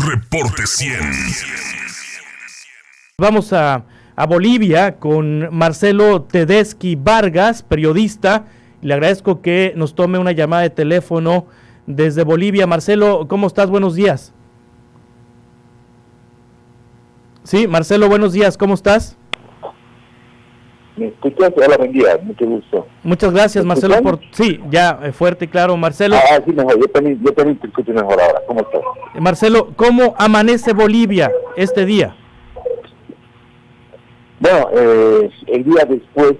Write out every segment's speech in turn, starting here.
Reporte 100. Vamos a Bolivia con Marcelo Tedeschi Vargas, periodista. Le agradezco que nos tome una llamada de teléfono desde Bolivia. Marcelo, ¿cómo estás? Buenos días. Sí, Marcelo, buenos días, ¿cómo estás? ¿Me escuchas? Hola, buen día, mucho gusto. Muchas gracias, Marcelo, Sí, ya, fuerte y claro, Marcelo. Sí, mejor, yo también te escucho mejor ahora. ¿Cómo estás? Marcelo, ¿cómo amanece Bolivia este día? Bueno, el día después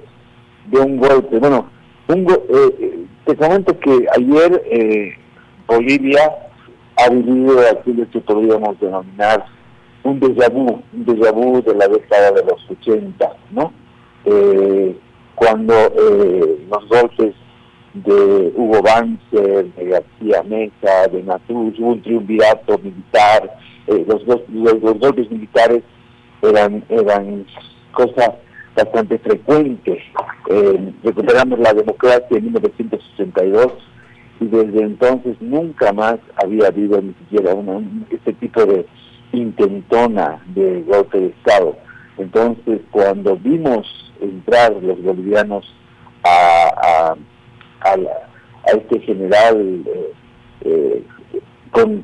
de un golpe, te comento que ayer Bolivia ha vivido aquello que podríamos denominar un déjà vu de la década de los 80, ¿no? Cuando los golpes de Hugo Banzer, de García Meza, de Natús, hubo un triunvirato militar, los golpes militares eran cosas bastante frecuentes. Recuperamos la democracia en 1962 y desde entonces nunca más había habido ni siquiera este tipo de intentona de golpe de Estado. Entonces, cuando vimos entrar los bolivianos a este general con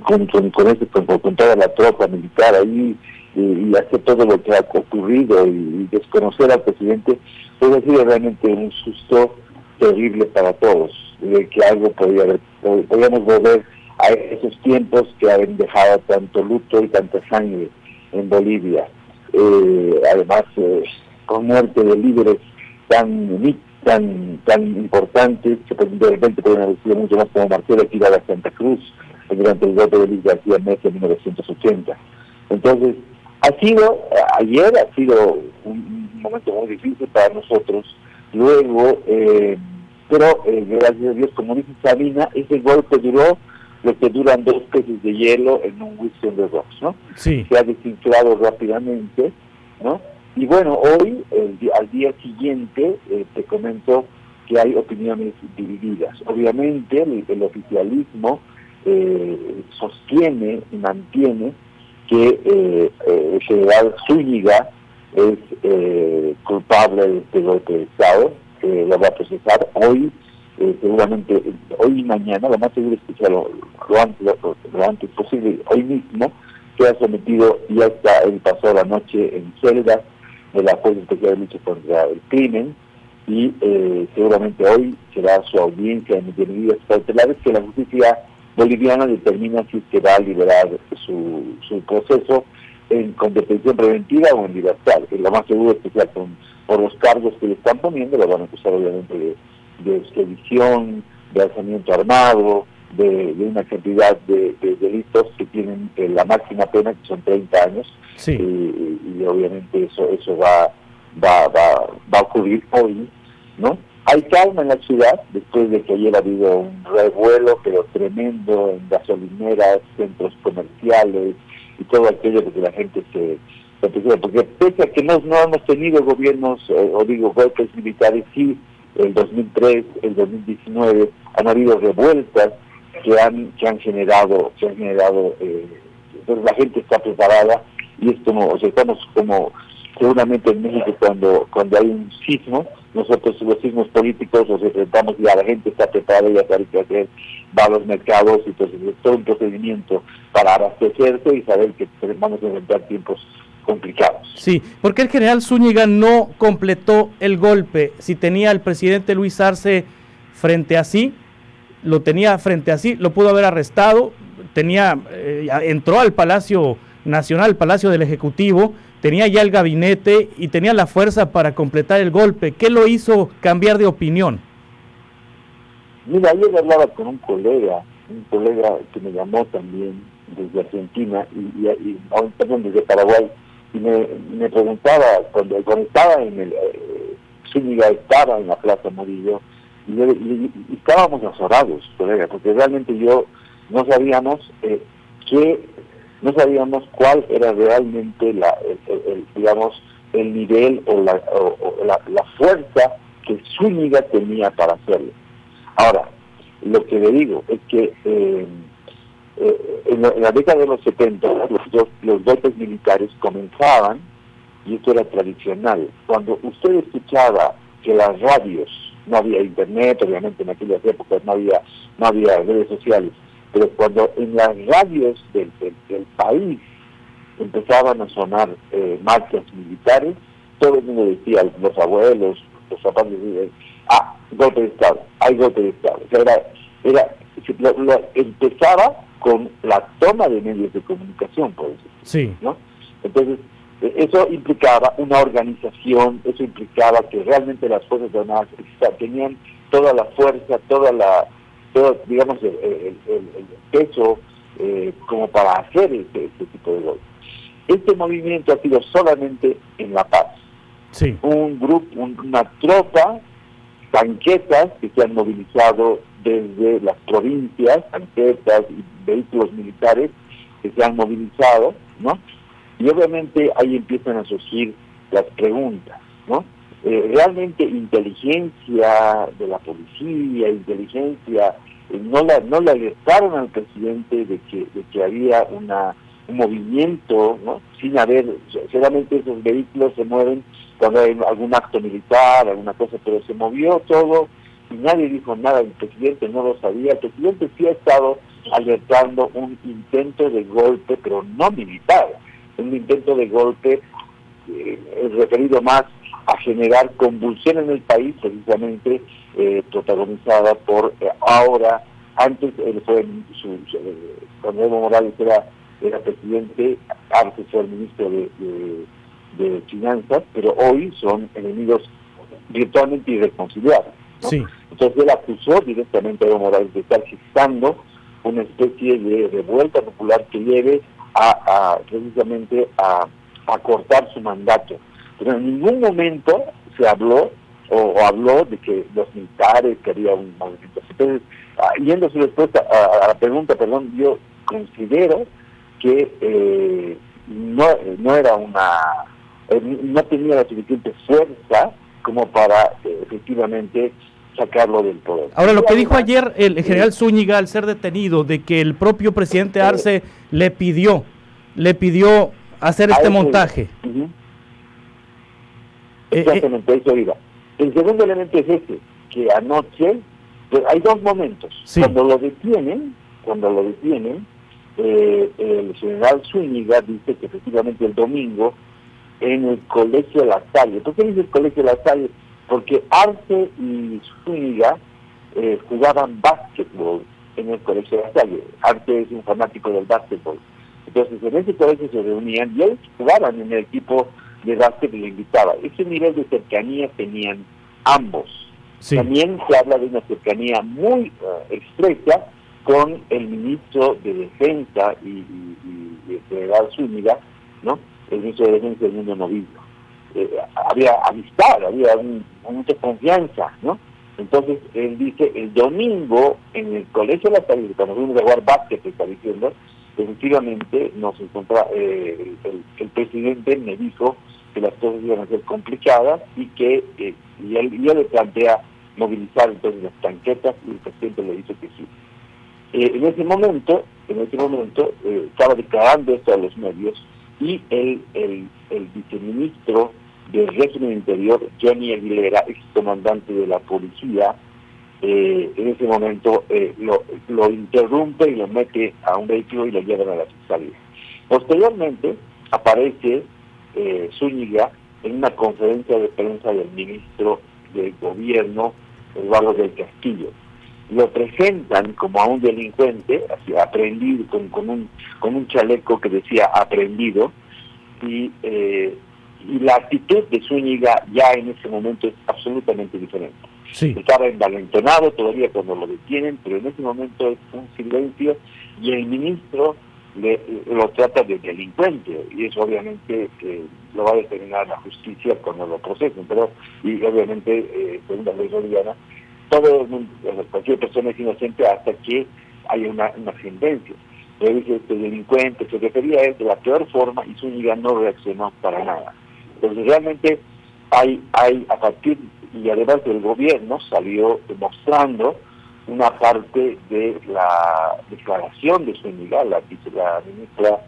toda la tropa militar ahí y hacer todo lo que ha ocurrido y desconocer al presidente, pues ha sido realmente un susto terrible para todos, de que algo podíamos volver a esos tiempos que habían dejado tanto luto y tanta sangre en Bolivia. Además, con muerte de líderes tan importantes que de repente pueden haber sido mucho más, como Marcelo Tirada Santa Cruz durante el golpe de Luis García Meza en 1980. Entonces, ayer ha sido un momento muy difícil para nosotros. Luego, pero gracias a Dios, como dice Sabina, ese golpe duró lo que duran 2 peces de hielo en un whisky on the rocks, ¿no? Sí. Se ha desinflado rápidamente, ¿no? Y bueno, hoy, al día siguiente, te comento que hay opiniones divididas. Obviamente, el oficialismo sostiene y mantiene que el general Zúñiga es culpable de este golpe de Estado, que lo va a procesar hoy, seguramente hoy y mañana, lo más seguro es que sea lo antes posible, hoy mismo, queda sometido, ya está, él pasó la noche en celdas de la Fuerza Especial de Lucha contra el Crimen, y seguramente hoy será su audiencia de medidas cautelares que la justicia boliviana determina si es que va a liberar su proceso con detención preventiva o en libertad. Lo más seguro es que sea por los cargos que le están poniendo, lo van a acusar obviamente de sedición, de alzamiento armado, de una cantidad de delitos que tienen la máxima pena, que son 30 años, Sí. Y obviamente eso va a ocurrir hoy, ¿no? Hay calma en la ciudad, después de que ayer ha habido un revuelo, pero tremendo, en gasolineras, centros comerciales, y todo aquello que la gente se empezó, porque pese a que no hemos tenido gobiernos, golpes militares, sí, el 2003, el 2019, han habido revueltas que han generado, pues la gente está preparada, y es estamos como seguramente en México cuando hay un sismo, nosotros los sismos políticos los enfrentamos y la gente está preparada, ya sabe qué hacer, va a los mercados, y entonces es todo un procedimiento para abastecerse y saber que vamos a enfrentar tiempos complicados. Sí, ¿por qué el general Zúñiga no completó el golpe? Si tenía al presidente Luis Arce frente a sí, lo pudo haber arrestado, entró al Palacio Nacional, el Palacio del Ejecutivo, tenía ya el gabinete y tenía la fuerza para completar el golpe. ¿Qué lo hizo cambiar de opinión? Mira, ayer hablaba con un colega que me llamó también desde Argentina desde Paraguay, y me preguntaba, cuando estaba Zúñiga estaba en la Plaza Murillo, y estábamos azorados, colega, porque realmente no sabíamos cuál era realmente el nivel o la fuerza que Zúñiga tenía para hacerlo. Ahora, lo que le digo es que En la década de los 70, los golpes militares comenzaban, y esto era tradicional. Cuando usted escuchaba que las radios, no había internet, obviamente en aquellas épocas no había redes sociales, pero cuando en las radios del país empezaban a sonar marchas militares, todo el mundo decía, los abuelos, los papás decían, golpe de Estado, hay golpe de Estado. O sea, empezaba con la toma de medios de comunicación, por eso. Sí. ¿No? Entonces, eso implicaba una organización, eso implicaba que realmente las Fuerzas Armadas tenían toda la fuerza, todo digamos, el peso como para hacer este tipo de golpes. Este movimiento ha sido solamente en La Paz. Sí. Un grupo, una tropa, tanquetas que se han movilizado desde las provincias, tanquetas y vehículos militares que se han movilizado, ¿no? Y obviamente ahí empiezan a surgir las preguntas, ¿no? Realmente inteligencia de la policía, inteligencia, no le alertaron al presidente de que había un movimiento, ¿no? Sin haber, seguramente esos vehículos se mueven cuando hay algún acto militar, alguna cosa, pero se movió todo y nadie dijo nada, el presidente no lo sabía. El presidente sí ha estado alertando un intento de golpe, pero no militar, un intento de golpe referido más a generar convulsión en el país, precisamente protagonizada por antes él fue cuando Evo Morales era presidente, antes fue el ministro de Finanzas, pero hoy son enemigos virtualmente irreconciliables, ¿no? Sí. Entonces él acusó directamente a Evo Morales de estar gestando una especie de revuelta popular que lleve precisamente a cortar su mandato. Pero en ningún momento se habló de que los militares, que había un movimiento. Entonces, yendo a su respuesta a la pregunta, yo considero que no era no tenía la suficiente fuerza como para efectivamente sacarlo del poder. Ahora, lo que dijo ayer el general Zúñiga al ser detenido, de que el propio presidente Arce le pidió hacer este montaje. Exactamente, eso iba. El segundo elemento es que anoche, hay dos momentos. Sí. Cuando lo detienen, el general Zúñiga dice que efectivamente el domingo en el Colegio La Salle. ¿Por qué dice el Colegio La Salle? Porque Arce y Zúñiga jugaban básquetbol en el Colegio La Salle. Arce es un fanático del básquetbol. Entonces en ese colegio se reunían y ellos jugaban en el equipo de básquet y le invitaba. Ese nivel de cercanía tenían ambos. Sí. También se habla de una cercanía muy estrecha con el ministro de Defensa y el general Zúñiga, ¿no? El ministro de Defensa del Mundo Novillo. Había amistad, había mucha confianza, ¿no? Entonces él dice, el domingo en el Colegio de la Salle, cuando fuimos a jugar básquet, está diciendo, efectivamente nos encontraba, el presidente me dijo que las cosas iban a ser complicadas y que y él le plantea movilizar entonces las tanquetas y el presidente le dice que sí. En ese momento estaba declarando esto a los medios y el viceministro del régimen interior, Johnny Aguilera, excomandante de la policía, en ese momento lo interrumpe y lo mete a un vehículo y lo llevan a la fiscalía. Posteriormente aparece Zúñiga en una conferencia de prensa del ministro del gobierno, Eduardo del Castillo. Lo presentan como a un delincuente, así aprendido, con un chaleco que decía aprendido, y la actitud de Zúñiga ya en ese momento es absolutamente diferente. Sí. Estaba envalentonado todavía cuando lo detienen, pero en ese momento es un silencio y el ministro lo trata de delincuente y eso obviamente lo va a determinar la justicia cuando lo procesen, pero y obviamente según la ley boliviana todo el mundo, cualquier persona es inocente hasta que haya una sentencia. Pero dice este delincuente, se refería a él de la peor forma y Zúñiga no reaccionó para nada. Entonces realmente hay a partir, y además el gobierno salió demostrando una parte de la declaración de Zúñiga, la ministra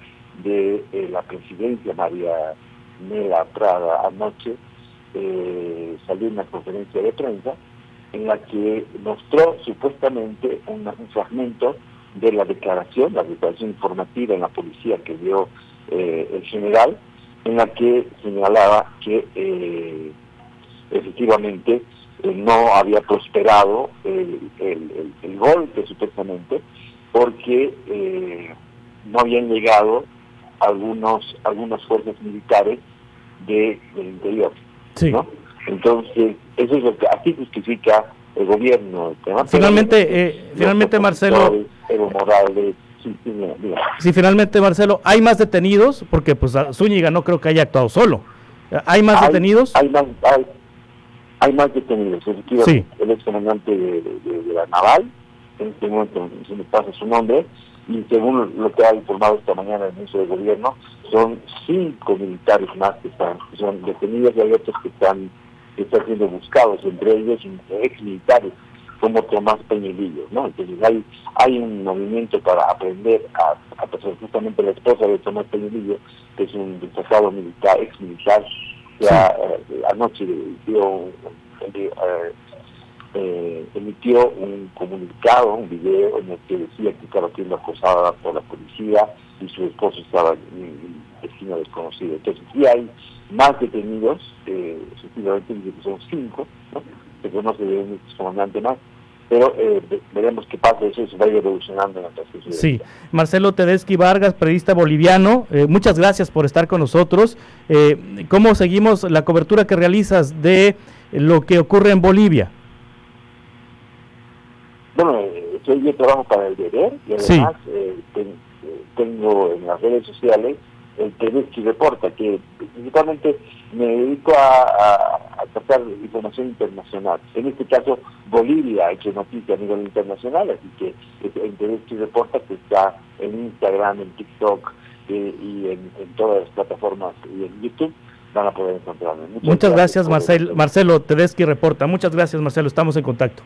de la Presidencia, María Nela Prada, anoche salió una conferencia de prensa en la que mostró supuestamente un fragmento de la declaración informativa en la policía que dio el general, en la que señalaba que efectivamente no había prosperado el golpe supuestamente porque no habían llegado algunas fuerzas militares del interior, sí, ¿no? Entonces, eso es lo que así justifica el gobierno. Finalmente, Marcelo, Evo Morales, sí, finalmente, Marcelo, ¿hay más detenidos? Porque pues Zúñiga no creo que haya actuado solo. ¿Hay más detenidos? Hay más detenidos, efectivamente. Sí. El excomandante de la Naval, en este momento se me pasa su nombre, y según lo que ha informado esta mañana el ministro del Gobierno, son 5 militares más que son detenidos, y hay otros que están siendo buscados, entre ellos ex militares como Tomás Peñalillo, ¿no? Entonces hay un movimiento para aprender a pasar. Justamente la esposa de Tomás Peñalillo, que es un destacado militar, ex militar, anoche emitió un comunicado, un video en el que decía que estaba siendo acosada por la policía y su esposo estaba en destino desconocido. Entonces sí hay más detenidos, efectivamente dice que son 5, ¿no? Se conoce de un comandante más, pero veremos qué pasa, eso se va a ir evolucionando en la transcurso. Sí, Marcelo Tedeschi Vargas, periodista boliviano, muchas gracias por estar con nosotros. ¿Cómo seguimos la cobertura que realizas de lo que ocurre en Bolivia? Bueno, yo trabajo para El Deber y además tengo en las redes sociales el Tedeschi Reporta, que principalmente me dedico a tratar información internacional. En este caso, Bolivia ha hecho noticia a nivel internacional, así que el Tedeschi Reporta, que está en Instagram, en TikTok y en todas las plataformas y en YouTube, van a poder encontrarme. Muchas gracias Marcelo Tedeschi Reporta. Muchas gracias, Marcelo, estamos en contacto.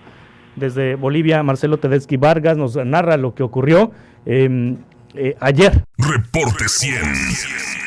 Desde Bolivia, Marcelo Tedeschi Vargas nos narra lo que ocurrió ayer. Reporte 100.